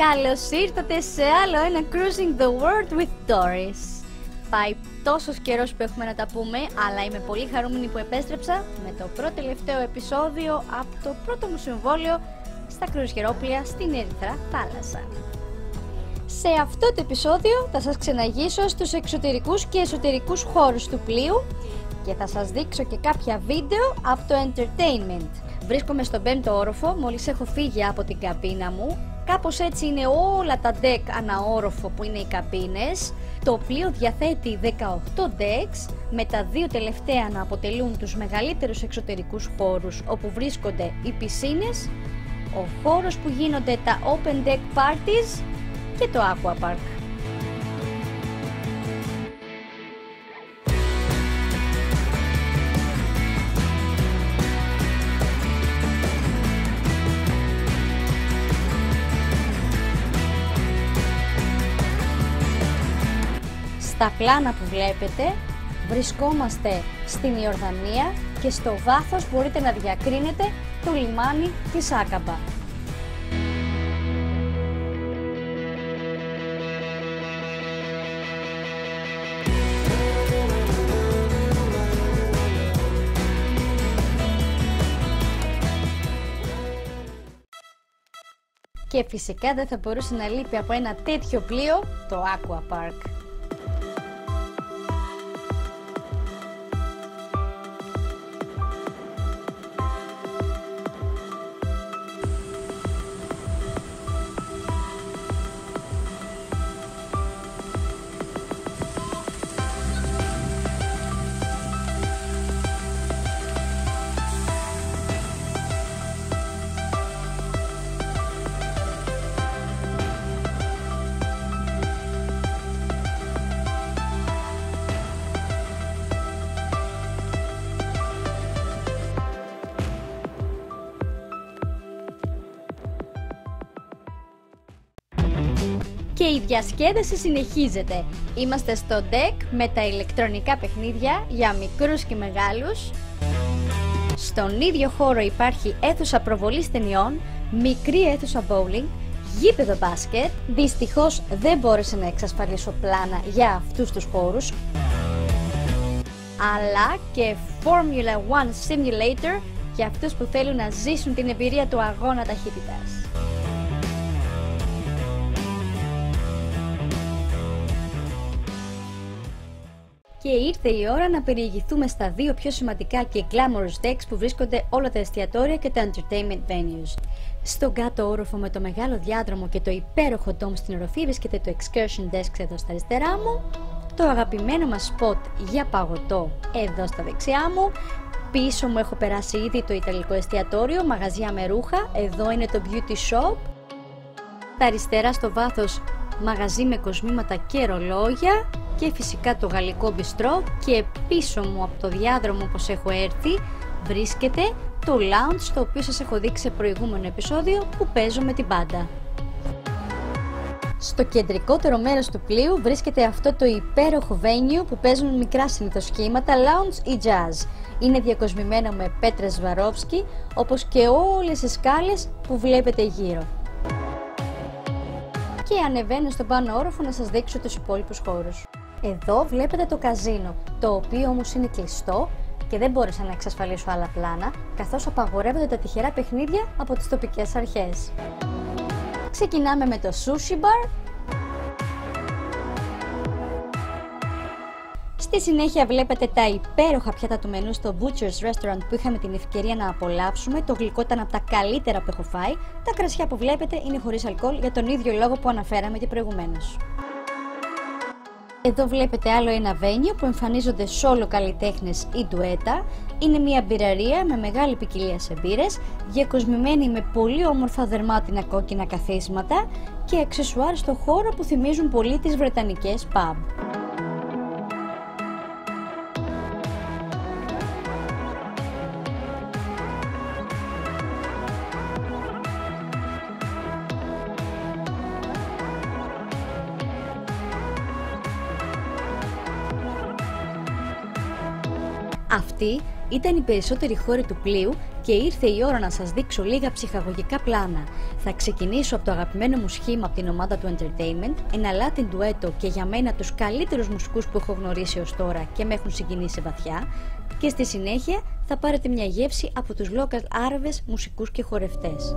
Καλώς ήρθατε σε άλλο ένα Cruising the World with Doris. Πάει τόσος καιρός που έχουμε να τα πούμε, αλλά είμαι πολύ χαρούμενη που επέστρεψα με το πρώτο τελευταίο επεισόδιο από το πρώτο μου συμβόλαιο στα κρουαζιερόπλοια στην Ερυθρά θάλασσα. Σε αυτό το επεισόδιο θα σας ξεναγήσω στους εξωτερικούς και εσωτερικούς χώρους του πλοίου και θα σας δείξω και κάποια βίντεο από το entertainment. Βρίσκομαι στον 5ο όροφο, μόλις έχω φύγει από την καμπίνα μου. Κάπως έτσι είναι όλα τα deck αναόροφο που είναι οι καμπίνες. Το πλοίο διαθέτει 18 decks, με τα δύο τελευταία να αποτελούν τους μεγαλύτερους εξωτερικούς χώρους όπου βρίσκονται οι πισίνες, ο χώρος που γίνονται τα open deck parties και το aqua park. Στα πλάνα που βλέπετε βρισκόμαστε στην Ιορδανία και στο βάθος μπορείτε να διακρίνετε το λιμάνι της Άκαμπα. Και φυσικά δεν θα μπορούσε να λείπει από ένα τέτοιο πλοίο το Aqua Park. Και η διασκέδαση συνεχίζεται. Είμαστε στο deck με τα ηλεκτρονικά παιχνίδια για μικρούς και μεγάλους. Στον ίδιο χώρο υπάρχει αίθουσα προβολής ταινιών, μικρή αίθουσα bowling, γήπεδο μπάσκετ. Δυστυχώς δεν μπόρεσα να εξασφαλίσω πλάνα για αυτούς τους χώρους, αλλά και Formula 1 Simulator για αυτούς που θέλουν να ζήσουν την εμπειρία του αγώνα ταχύτητας. Και ήρθε η ώρα να περιηγηθούμε στα δύο πιο σημαντικά και glamorous decks που βρίσκονται όλα τα εστιατόρια και τα entertainment venues. Στον κάτω όροφο με το μεγάλο διάδρομο και το υπέροχο dome στην οροφή βρίσκεται το excursion desk εδώ στα αριστερά μου, το αγαπημένο μας spot για παγωτό εδώ στα δεξιά μου, πίσω μου έχω περάσει ήδη το ιταλικό εστιατόριο, μαγαζιά με ρούχα, εδώ είναι το beauty shop, τα αριστερά στο βάθος μαγαζί με κοσμήματα και ρολόγια και φυσικά το γαλλικό μπιστρό και πίσω μου από το διάδρομο όπως έχω έρθει βρίσκεται το lounge το οποίο σας έχω δείξει σε προηγούμενο επεισόδιο που παίζω με την μπάντα. Στο κεντρικότερο μέρος του πλοίου βρίσκεται αυτό το υπέροχο venue που παίζουν μικρά συνήθως σχήματα, lounge ή jazz. Είναι διακοσμημένο με πέτρες Swarovski όπως και όλες οι σκάλες που βλέπετε γύρω. Και ανεβαίνω στον πάνω όροφο να σας δείξω τους υπόλοιπους χώρους. Εδώ βλέπετε το καζίνο, το οποίο όμως είναι κλειστό και δεν μπόρεσα να εξασφαλίσω άλλα πλάνα, καθώς απαγορεύονται τα τυχερά παιχνίδια από τις τοπικές αρχές. Ξεκινάμε με το sushi bar. Στη συνέχεια βλέπετε τα υπέροχα πιάτα του μενού στο Butcher's Restaurant που είχαμε την ευκαιρία να απολαύσουμε. Το γλυκό ήταν από τα καλύτερα που έχω φάει. Τα κρασιά που βλέπετε είναι χωρίς αλκοόλ για τον ίδιο λόγο που αναφέραμε και προηγουμένως. Εδώ βλέπετε άλλο ένα venue που εμφανίζονται solo καλλιτέχνες ή ντουέτα. Είναι μια μπειραρία με μεγάλη ποικιλία σε μπύρες, διακοσμημένη με πολύ όμορφα δερμάτινα κόκκινα καθίσματα και αξεσουάρ στο χώρο που θυμίζουν πολύ τις βρετανικές pub. Αυτή Ήταν οι περισσότεροι χώροι του πλοίου και ήρθε η ώρα να σας δείξω λίγα ψυχαγωγικά πλάνα. Θα ξεκινήσω από το αγαπημένο μου σχήμα από την ομάδα του Entertainment, ένα Latin ντουέτο και για μένα τους καλύτερους μουσικούς που έχω γνωρίσει ως τώρα και με έχουν συγκινήσει βαθιά, και στη συνέχεια θα πάρετε μια γεύση από τους local Άραβες μουσικούς και χορευτές.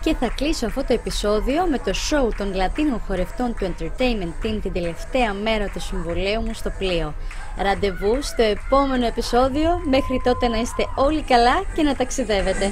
Και θα κλείσω αυτό το επεισόδιο με το show των Λατίνων χορευτών του Entertainment Team την τελευταία μέρα του συμβολέου μου στο πλοίο. Ραντεβού στο επόμενο επεισόδιο, μέχρι τότε να είστε όλοι καλά και να ταξιδεύετε.